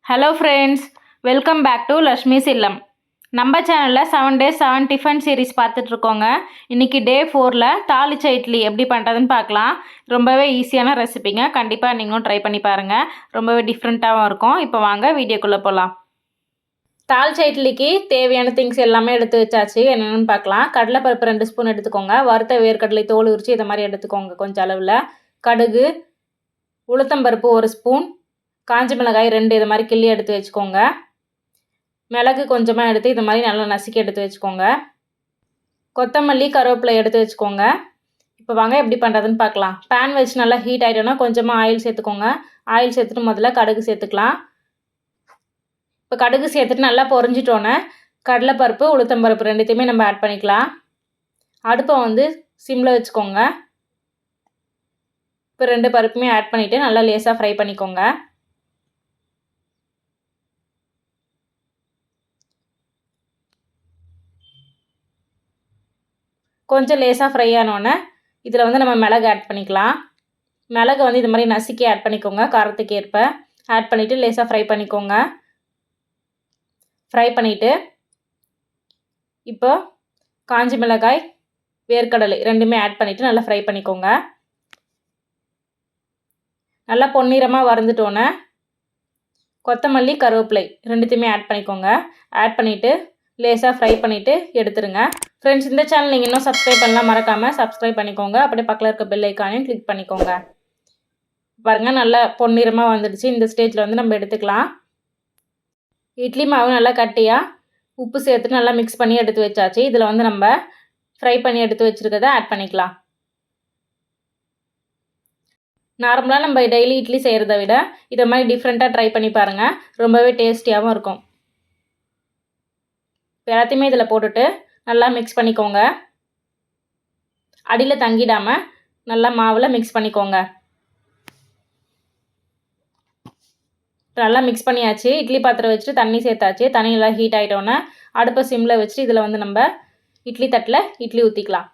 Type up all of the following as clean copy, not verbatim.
Hello friends, welcome back to Lakshmi இல்லம். நம்ம சேனலில் 7 days 7 டிஃபன் சீரீஸ் பார்த்துட்ருக்கோங்க. இன்றைக்கி டே 4ல் தாளிச்ச இட்லி எப்படி பண்ணுறதுன்னு பார்க்கலாம். ரொம்பவே ஈஸியான ரெசிபிங்க. கண்டிப்பாக நீங்களும் ட்ரை பண்ணி பாருங்கள். ரொம்பவே டிஃப்ரெண்ட்டாகவும் இருக்கும். இப்போ வாங்க வீடியோக்குள்ளே போகலாம். தாளிச்ச இட்லிக்கு தேவையான திங்ஸ் எல்லாமே எடுத்து வச்சாச்சு. என்னென்னு பார்க்கலாம். கடலைப்பருப்பு 2 ஸ்பூன் எடுத்துக்கோங்க. வறுத்த வேர்க்கடலை தோல் உரித்து இதை மாதிரி எடுத்துக்கோங்க கொஞ்சம் அளவில். கடுகு, உளுத்தம்பருப்பு 1 ஸ்பூன், காஞ்ச மிளகாய் 2 இது மாதிரி கிள்ளி எடுத்து வச்சுக்கோங்க. மிளகு கொஞ்சமாக எடுத்து இது மாதிரி நல்லா நசுக்கி எடுத்து வச்சுக்கோங்க. கொத்தமல்லி, கருவேப்பிலை எடுத்து வச்சுக்கோங்க. இப்போ வாங்க எப்படி பண்ணுறதுன்னு பார்க்கலாம். பேன் வச்சு நல்லா ஹீட் ஆகிட்டோன்னா கொஞ்சமாக ஆயில் சேர்த்துக்கோங்க. ஆயில் சேர்த்துட்டு முதல்ல கடுகு சேர்த்துக்கலாம். இப்போ கடுகு சேர்த்துட்டு நல்லா பொரிஞ்சிட்டோன்னே கடலைப்பருப்பு, உளுத்தம்பருப்பு 2த்தையுமே நம்ம ஆட் பண்ணிக்கலாம். அடுப்பை சிம்மில் வச்சுக்கோங்க. இப்போ 2 பருப்புமே ஆட் பண்ணிவிட்டு நல்லா லேசாக ஃப்ரை பண்ணிக்கோங்க. கொஞ்சம் லேசாக ஃப்ரை ஆனோடனே இதில் நம்ம மிளகு ஆட் பண்ணிக்கலாம். மிளகு இது மாதிரி நசுக்கி ஆட் பண்ணிக்கோங்க. காரத்துக்கு ஏற்ப ஆட் பண்ணிவிட்டு லேசாக ஃப்ரை பண்ணிக்கோங்க. ஃப்ரை பண்ணிவிட்டு இப்போ காஞ்ச மிளகாய், வேர்க்கடலை 2மே ஆட் பண்ணிவிட்டு நல்லா ஃப்ரை பண்ணிக்கோங்க. நல்லா பொன்னிறமாக வறுந்துட்டோன்னே கொத்தமல்லி, கருவேப்பிலை 2த்தையுமே ஆட் பண்ணிக்கோங்க. ஆட் பண்ணிவிட்டு லேசாக ஃப்ரை பண்ணிவிட்டு எடுத்துருங்க. ஃப்ரெண்ட்ஸ், இந்த சேனல் நீங்கள் இன்னும் சப்ஸ்கிரைப் பண்ணலாம், மறக்காமல் சப்ஸ்கிரைப் பண்ணிக்கோங்க. அப்படியே பக்கத்தில் இருக்க பெல் ஐக்கானையும் கிளிக் பண்ணிக்கோங்க. பாருங்கள், நல்லா பொன்னிறமாக வந்துடுச்சு. இந்த ஸ்டேஜில் நம்ம எடுத்துக்கலாம். இட்லி மாவு நல்லா கட்டியாக உப்பு சேர்த்துட்டு நல்லா மிக்ஸ் பண்ணி எடுத்து வச்சாச்சு. இதில் நம்ம ஃப்ரை பண்ணி எடுத்து வச்சுருக்கதை ஆட் பண்ணிக்கலாம். நார்மலாக நம்ம டெய்லி இட்லி செய்கிறத விட இதை மாதிரி டிஃப்ரெண்ட்டாக ட்ரை பண்ணி பாருங்கள். ரொம்பவே டேஸ்டியாகவும் இருக்கும். எல்லாத்தையுமே இதில் போட்டுட்டு நல்லா மிக்ஸ் பண்ணிக்கோங்க. அடியில் தங்கிடாமல் நல்லா மாவில் மிக்ஸ் பண்ணிக்கோங்க. நல்லா மிக்ஸ் பண்ணியாச்சு. இட்லி பாத்திரம் வச்சுட்டு தண்ணி சேர்த்தாச்சு. தண்ணி நல்லா ஹீட் ஆகிட்டோன்னே அடுப்பை சிம்மில் வச்சுட்டு இதில் நம்ம இட்லி தட்டில் இட்லி ஊற்றிக்கலாம்.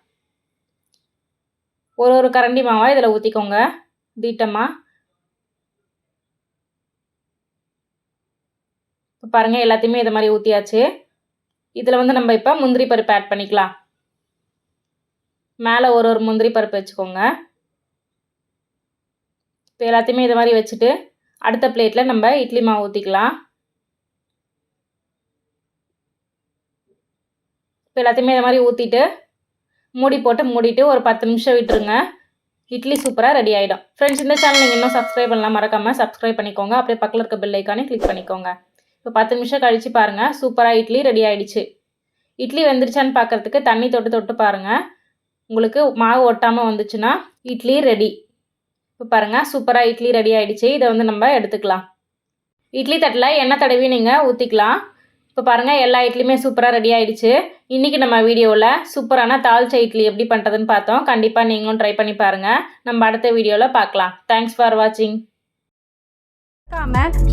ஒரு கரண்டி மாவாக இதில் ஊற்றிக்கோங்க. தீட்டமாக இப்போ பாருங்கள், எல்லாத்தையுமே இதை மாதிரி ஊற்றியாச்சு. இதில் நம்ம இப்போ முந்திரி பருப்பு ஆட் பண்ணிக்கலாம். மேலே ஒரு முந்திரி பருப்பு வச்சுக்கோங்க. இப்போ எல்லாத்தையுமே இது மாதிரி வச்சுட்டு அடுத்த பிளேட்டில் நம்ம இட்லி மாவு ஊற்றிக்கலாம். இப்போ எல்லாத்தையுமே இது மாதிரி ஊற்றிட்டு மூடி போட்டு மூடிட்டு ஒரு 10 நிமிஷம் விட்டுருங்க. இட்லி சூப்பராக ரெடி ஆகிடும். ஃப்ரெண்ட்ஸ், இந்த சேனல் நீங்கள் இன்னும் சப்ஸ்கிரைப் பண்ணலாம், மறக்காமல் சப்ஸ்கிரைப் பண்ணிக்கோங்க. அப்படியே பக்கத்தில் இருக்க பெல் ஐக்கானே கிளிக் பண்ணிக்கோங்க. இப்போ 10 நிமிஷம் கழித்து பாருங்கள், சூப்பராக இட்லி ரெடி ஆகிடுச்சு. இட்லி வெந்துருச்சான்னு பார்க்குறதுக்கு தண்ணி தொட்டு பாருங்கள். உங்களுக்கு மாவு ஒட்டாமல் வந்துச்சுன்னா இட்லி ரெடி. இப்போ பாருங்கள், சூப்பராக இட்லி ரெடி ஆகிடுச்சு. இதை நம்ம எடுத்துக்கலாம். இட்லி தட்டில் எண்ணெய் தடவி நீங்கள் ஊற்றிக்கலாம். இப்போ பாருங்கள், எல்லா இட்லியுமே சூப்பராக ரெடி ஆகிடுச்சு. இன்றைக்கி நம்ம வீடியோவில் சூப்பரான தாளிச்ச இட்லி எப்படி பண்ணுறதுன்னு பார்த்தோம். கண்டிப்பாக நீங்களும் ட்ரை பண்ணி பாருங்கள். நம்ம அடுத்த வீடியோவில் பார்க்கலாம். தேங்க்ஸ் ஃபார் வாட்சிங்.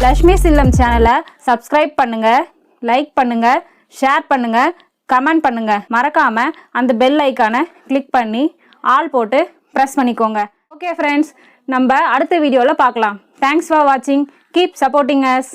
லக்ஷ்மி இல்லம் சேனலை சப்ஸ்கிரைப் பண்ணுங்கள், லைக் பண்ணுங்கள், ஷேர் பண்ணுங்கள், கமெண்ட் பண்ணுங்கள். மறக்காமல் அந்த பெல் ஐக்கானை கிளிக் பண்ணி ஆல் போட்டு ப்ரெஸ் பண்ணிக்கோங்க. ஓகே ஃப்ரெண்ட்ஸ், நம்ம அடுத்த வீடியோவில் பார்க்கலாம். தேங்க்ஸ் ஃபார் வாட்சிங். Keep supporting us.